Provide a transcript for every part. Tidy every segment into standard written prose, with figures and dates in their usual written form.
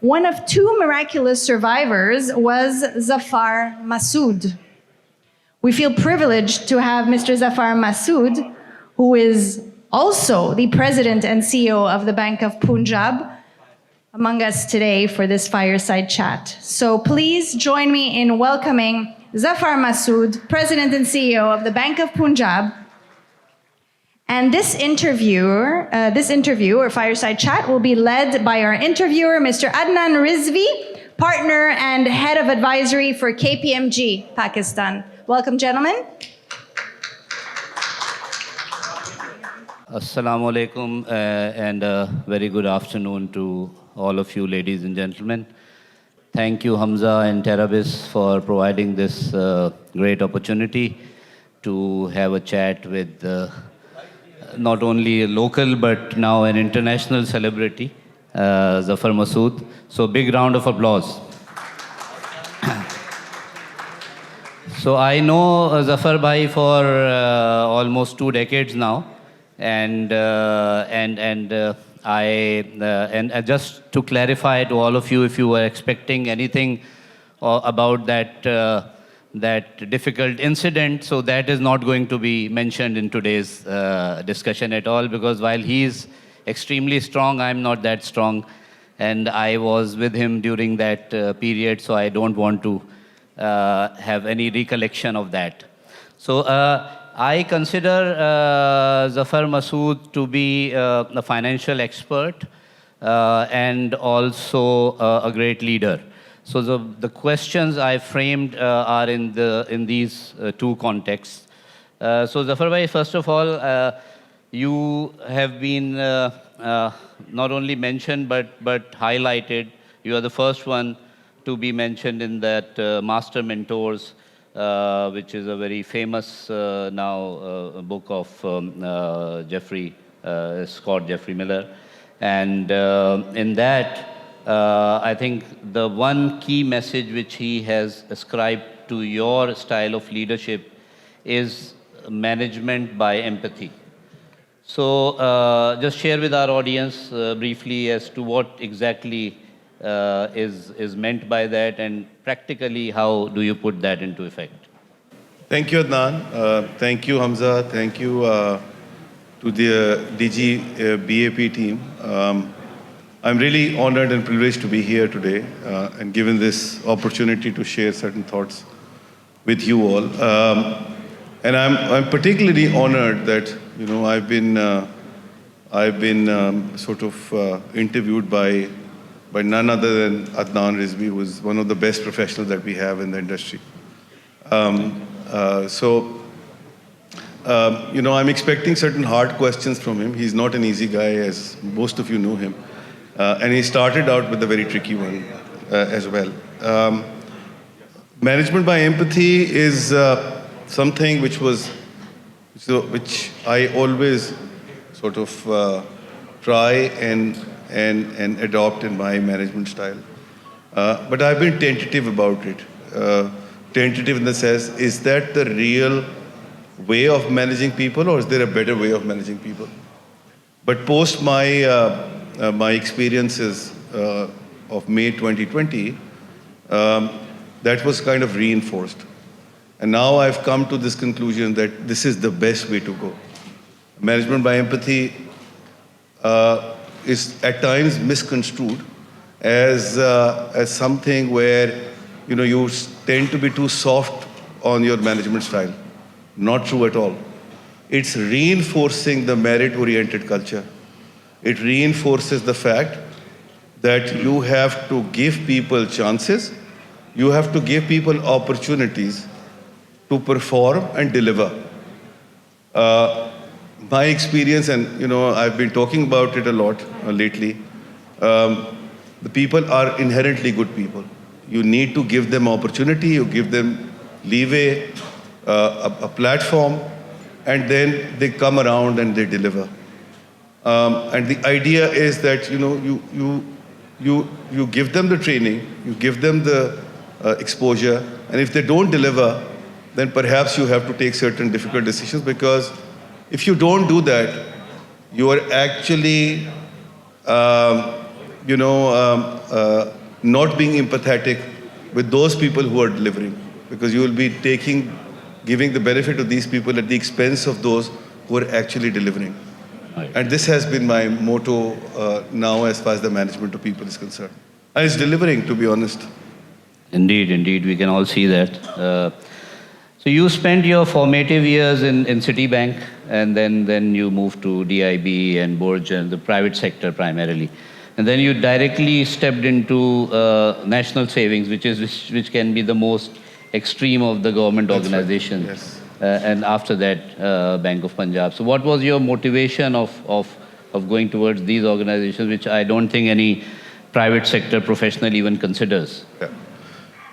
One of two miraculous survivors was Zafar Masood. We feel privileged to have Mr. Zafar Masood, who is also the president and CEO of the Bank of Punjab, among us today for this fireside chat. So please join me in welcoming Zafar Masood, president and CEO of the Bank of Punjab. And this interview or fireside chat will be led by our interviewer, Mr. Adnan Rizvi, partner and head of advisory for KPMG Pakistan. Welcome, gentlemen. Assalamu alaikum and a very good afternoon to all of you, ladies and gentlemen. Thank you, Hamza and Terabis, for providing this great opportunity to have a chat with not only a local but now an international celebrity, Zafar Masood. So big round of applause. So I know Zafar Bhai for almost 2 decades now, and just to clarify to all of you, if you were expecting anything about that difficult incident, so that is not going to be mentioned in today's discussion at all, because while he is extremely strong, I'm not that strong, and I was with him during that period, so I don't want to have any recollection of that. So I consider Zafar Masood to be a financial expert and also a great leader. So the questions I framed are in these two contexts. So Zafar Bhai, first of all, you have been not only mentioned but highlighted. You are the first one to be mentioned in that Master Mentors, which is a very famous now book of Scott Jeffrey Miller. And in that, I think the one key message which he has ascribed to your style of leadership is management by empathy. So just share with our audience briefly as to what exactly is meant by that, and practically how do you put that into effect? Thank you, Adnan. Thank you, Hamza. Thank you to the DG BAP team. I'm really honored and privileged to be here today and given this opportunity to share certain thoughts with you all. And I'm particularly honored that I've been sort of interviewed by none other than Adnan Rizvi, who is one of the best professionals that we have in the industry. I'm expecting certain hard questions from him. He's not an easy guy, as most of you know him. And he started out with a very tricky one as well. Management by empathy is something which I always sort of try and adopt in my management style. But I've been tentative about it. Tentative in the sense, is that the real way of managing people, or is there a better way of managing people? But post my experiences of May 2020, that was kind of reinforced. And now I've come to this conclusion that this is the best way to go. Management by empathy is at times misconstrued as something where you tend to be too soft on your management style. Not true at all. It's reinforcing the merit-oriented culture. It reinforces the fact that you have to give people chances, you have to give people opportunities to perform and deliver. My experience, and I've been talking about it a lot lately, the people are inherently good people. You need to give them opportunity, you give them leeway, a platform, and then they come around and they deliver. And the idea is that you give them the training, you give them the exposure, and if they don't deliver, then perhaps you have to take certain difficult decisions, because if you don't do that, you are actually not being empathetic with those people who are delivering, because you will be giving the benefit to these people at the expense of those who are actually delivering. Right. And this has been my motto now as far as the management of people is concerned. And it's delivering, to be honest. Indeed, indeed, we can all see that. So you spent your formative years in Citibank, and then you moved to DIB and Borgen, the private sector primarily. And then you directly stepped into National Savings, which can be the most extreme of the government That's right. organizations. Yes. And after that, Bank of Punjab. So what was your motivation of going towards these organizations, which I don't think any private sector professional even considers? Yeah.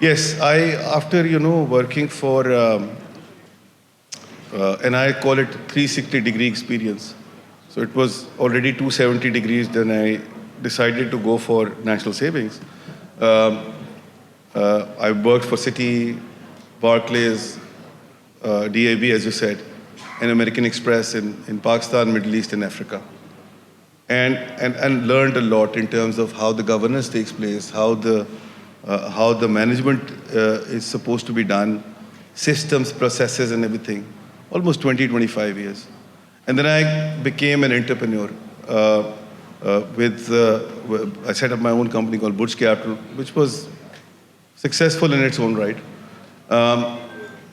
Yes, after working for, and I call it 360-degree experience. So it was already 270 degrees. Then I decided to go for National Savings. I worked for Citi, Barclays, DAB, as you said, and American Express in Pakistan, Middle East, and Africa. And learned a lot in terms of how the governance takes place, how the management is supposed to be done, systems, processes, and everything. Almost 20, 25 years. And then I became an entrepreneur. I set up my own company called Burj Capital, which was successful in its own right.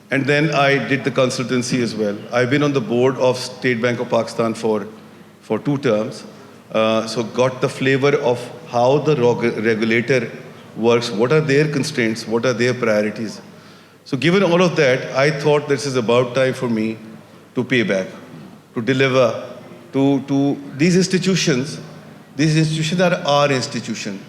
And then I did the consultancy as well. I've been on the board of State Bank of Pakistan for 2 terms. So got the flavor of how the regulator works, what are their constraints, what are their priorities. So given all of that, I thought this is about time for me to pay back, to deliver to these institutions. These institutions are our institution.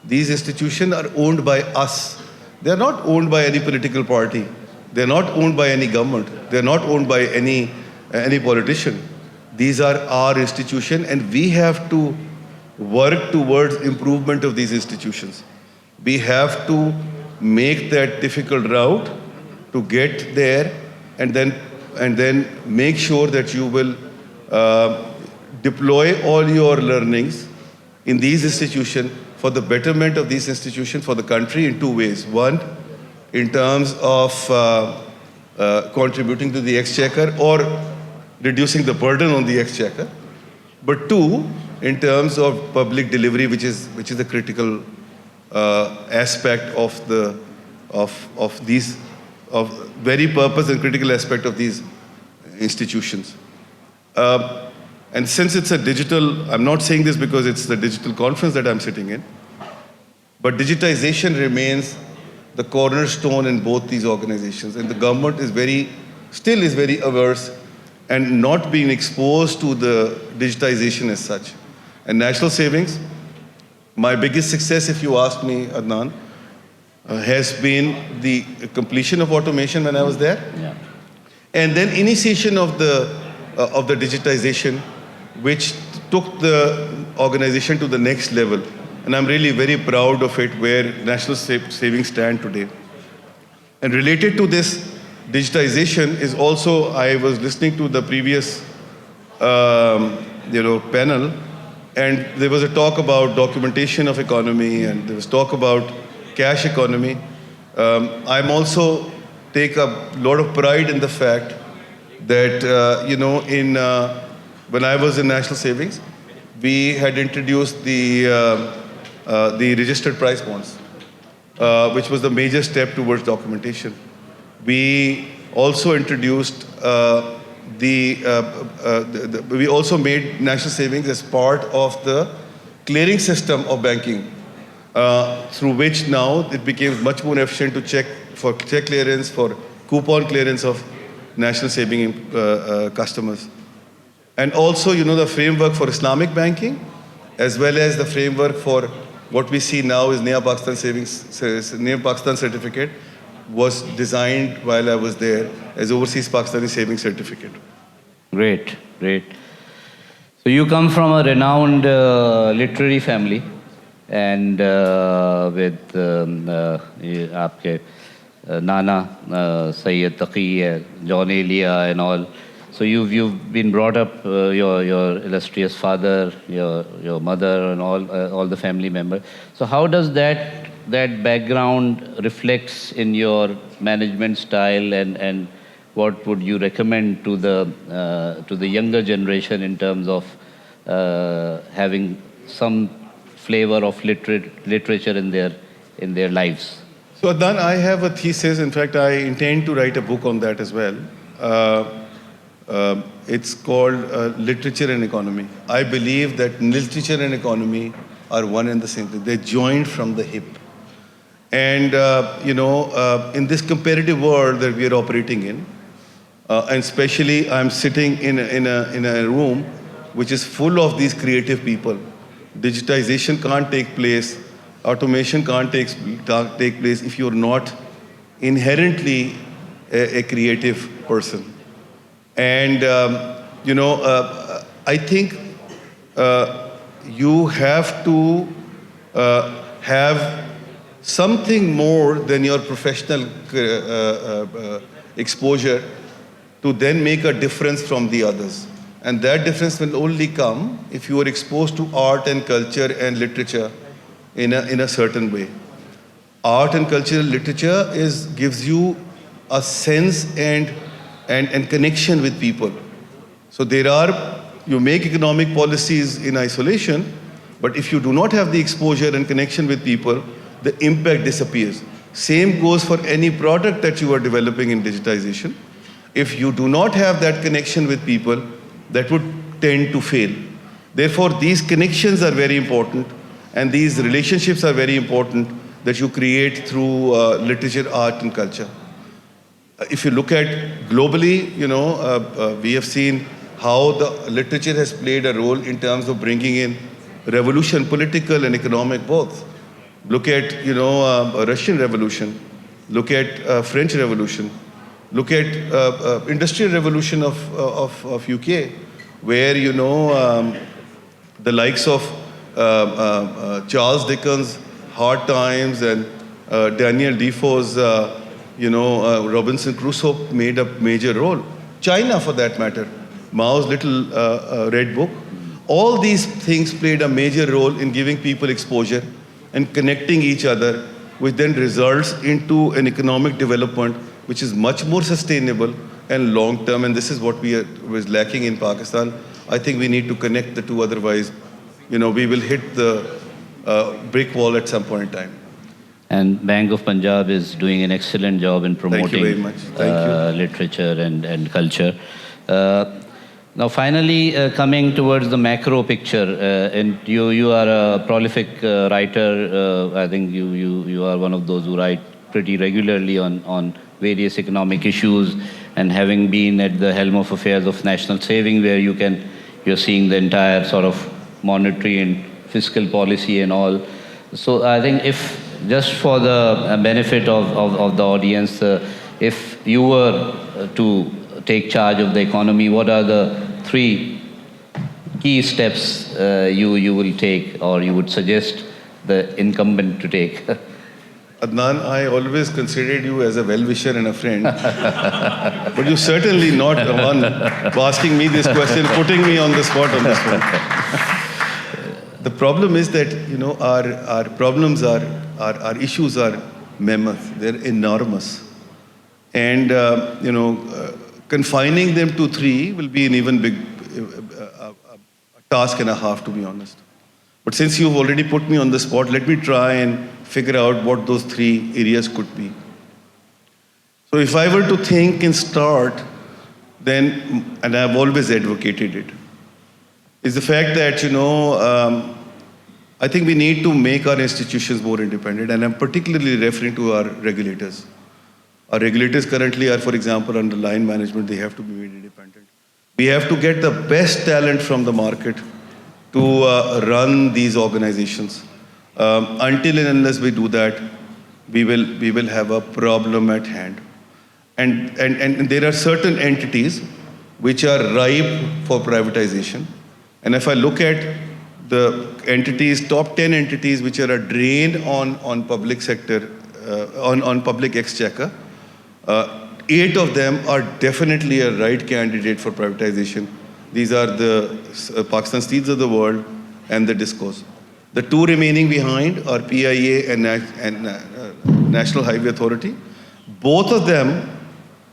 These institutions are owned by us. They are not owned by any political party. They're not owned by any government. They're not owned by any politician. These are our institution, and we have to work towards improvement of these institutions. We have to make that difficult route to get there, and then make sure that you will deploy all your learnings in these institutions for the betterment of these institutions for the country in 2 ways. One, in terms of contributing to the exchequer or reducing the burden on the exchequer, but 2, in terms of public delivery, which is a critical aspect of very purpose and critical aspect of these institutions. And since it's a digital, I'm not saying this because it's the digital conference that I'm sitting in, but digitization remains the cornerstone in both these organizations, and the government still is very averse and not being exposed to the digitization as such. And National Savings, my biggest success, if you ask me, Adnan, has been the completion of automation when I was there, Yeah. and then initiation of the digitization, which took the organization to the next level. And I'm really very proud of it, where National Savings stand today. And related to this digitization is also, I was listening to the previous panel, and there was a talk about documentation of economy, and there was talk about cash economy. I'm also take a lot of pride in the fact that, when I was in National Savings, we had introduced the registered price bonds, which was the major step towards documentation. We also introduced we also made National Savings as part of the clearing system of banking, through which now it became much more efficient to check clearance, for coupon clearance of National Saving customers. And also, the framework for Islamic banking, as well as the framework for what we see now is Naya Pakistan certificate, was designed while I was there as Overseas Pakistani Savings Certificate. Great, great. So you come from a renowned literary family, and with आपके Nana Sayyid Taqi, John Elia, and all. So you've been brought up, your illustrious father, your mother, and all the family members. So how does that that background reflects in your management style, and what would you recommend to the younger generation in terms of having some flavor of literature in their lives? So Adnan, I have a thesis. In fact, I intend to write a book on that as well. It's called Literature and Economy. I believe that literature and economy are one and the same thing. They're joined from the hip. And, in this comparative world that we are operating in, and especially I'm sitting in a room which is full of these creative people. Digitization can't take place, automation can't take place if you're not inherently a creative person. And, I think you have to have something more than your professional exposure to then make a difference from the others. And that difference will only come if you are exposed to art and culture and literature in a certain way. Art and cultural literature gives you a sense and connection with people. So you make economic policies in isolation, but if you do not have the exposure and connection with people, the impact disappears. Same goes for any product that you are developing in digitization. If you do not have that connection with people, that would tend to fail. Therefore, these connections are very important, and these relationships are very important that you create through literature, art, and culture. If you look at globally, we have seen how the literature has played a role in terms of bringing in revolution, political and economic both. Look at, Russian Revolution. Look at French Revolution. Look at Industrial Revolution of UK, where, the likes of Charles Dickens' Hard Times and Daniel Defoe's, Robinson Crusoe made a major role. China, for that matter, Mao's Little Red Book. All these things played a major role in giving people exposure and connecting each other, which then results into an economic development which is much more sustainable and long-term. And this is what was lacking in Pakistan. I think we need to connect the two, otherwise, we will hit the brick wall at some point in time. And Bank of Punjab is doing an excellent job in promoting Thank you very much. Thank you. Literature and culture. Now, finally, coming towards the macro picture, and you are a prolific writer. I think you are one of those who write pretty regularly on various economic issues, and having been at the helm of affairs of national saving, where you're seeing the entire sort of monetary and fiscal policy and all. So I think, if just for the benefit of the audience, if you were to take charge of the economy, what are the 3 key steps you will take, or you would suggest the incumbent to take? Adnan, I always considered you as a well-wisher and a friend. But you're certainly not the one asking me this question, putting me on the spot on this one. The problem is that, our problems our issues are mammoth. They're enormous. And, confining them to 3 will be an even big task and a half, to be honest. But since you've already put me on the spot, let me try and figure out what those 3 areas could be. So if I were to think and start, then, and I've always advocated it, is the fact that, I think we need to make our institutions more independent, and I'm particularly referring to our regulators. Our regulators currently are, for example, under line management. They have to be made independent. We have to get the best talent from the market to run these organizations. Until and unless we do that, we will have a problem at hand. And there are certain entities which are ripe for privatization. And if I look at the entities, top 10 entities which are a drain on public sector, on public exchequer, 8 of them are definitely a right candidate for privatization. These are the Pakistan Steels of the world and the DISCOs. The two remaining behind are PIA and National Highway Authority. Both of them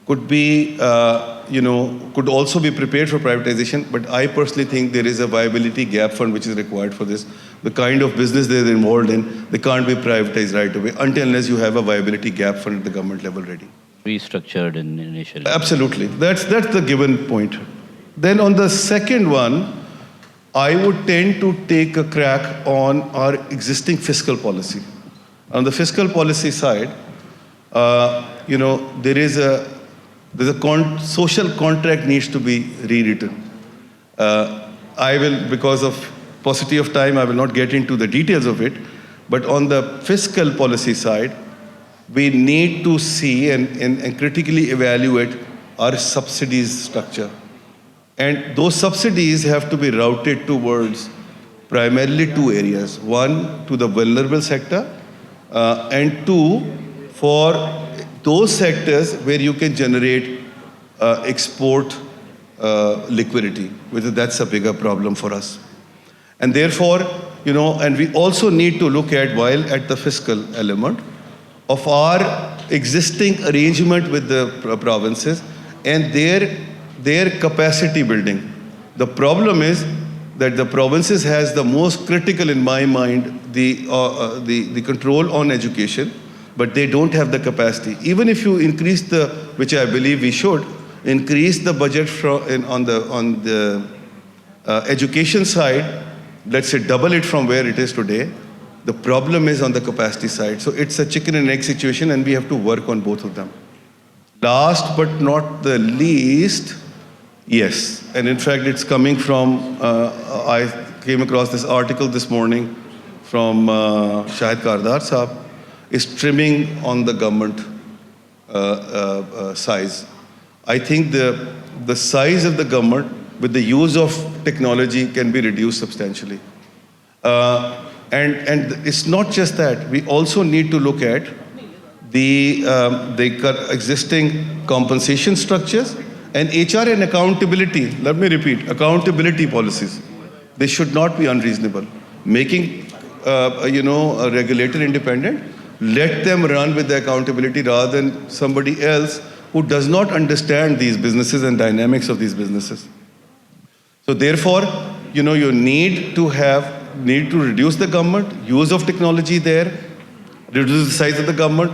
could be, could also be prepared for privatization, but I personally think there is a viability gap fund which is required for this. The kind of business they're involved in, they can't be privatized right away until unless you have a viability gap fund at the government level ready. Restructured initially. Absolutely. That's the given point. Then on the second one, I would tend to take a crack on our existing fiscal policy. On the fiscal policy side, there's a social contract needs to be rewritten. I will, because of paucity of time, I will not get into the details of it, but on the fiscal policy side, we need to see and critically evaluate our subsidies structure. And those subsidies have to be routed towards primarily two areas. One, to the vulnerable sector, and two, for those sectors where you can generate export liquidity, whether that's a bigger problem for us. And therefore, and we also need to look at, while at the fiscal element, of our existing arrangement with the provinces and their capacity building. The problem is that the provinces has the most critical, in my mind, the control on education, but they don't have the capacity. Even if you increase which I believe we should, increase the budget on the education side, let's say double it from where it is today, the problem is on the capacity side. So it's a chicken and egg situation, and we have to work on both of them. Last but not the least, yes, and in fact it's coming from, I came across this article this morning from Shahid Kardar Saab, is trimming on the government size. I think the size of the government with the use of technology can be reduced substantially. And it's not just that. We also need to look at the existing compensation structures and HR and accountability. Let me repeat, accountability policies. They should not be unreasonable. Making a regulator independent, let them run with the accountability rather than somebody else who does not understand these businesses and dynamics of these businesses. So therefore, you need to reduce the government, use of technology there, reduce the size of the government,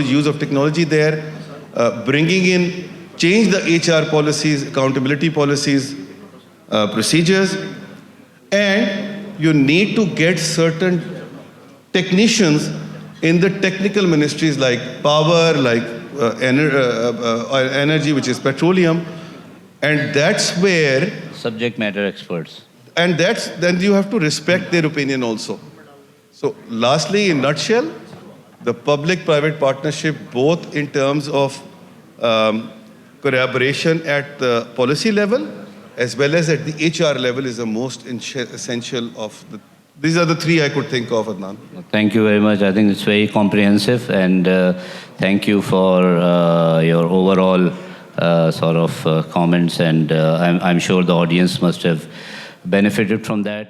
use of technology there, bringing in, change the HR policies, accountability policies, procedures, and you need to get certain technicians in the technical ministries like power, like energy, which is petroleum, and that's where Subject matter experts. and then you have to respect their opinion also. So lastly, in nutshell, the public-private partnership, both in terms of collaboration at the policy level as well as at the HR level, is the most essential of these are the three I could think of, Adnan. Thank you very much. I think it's very comprehensive, and thank you for your overall comments, and I'm sure the audience must have benefited from that.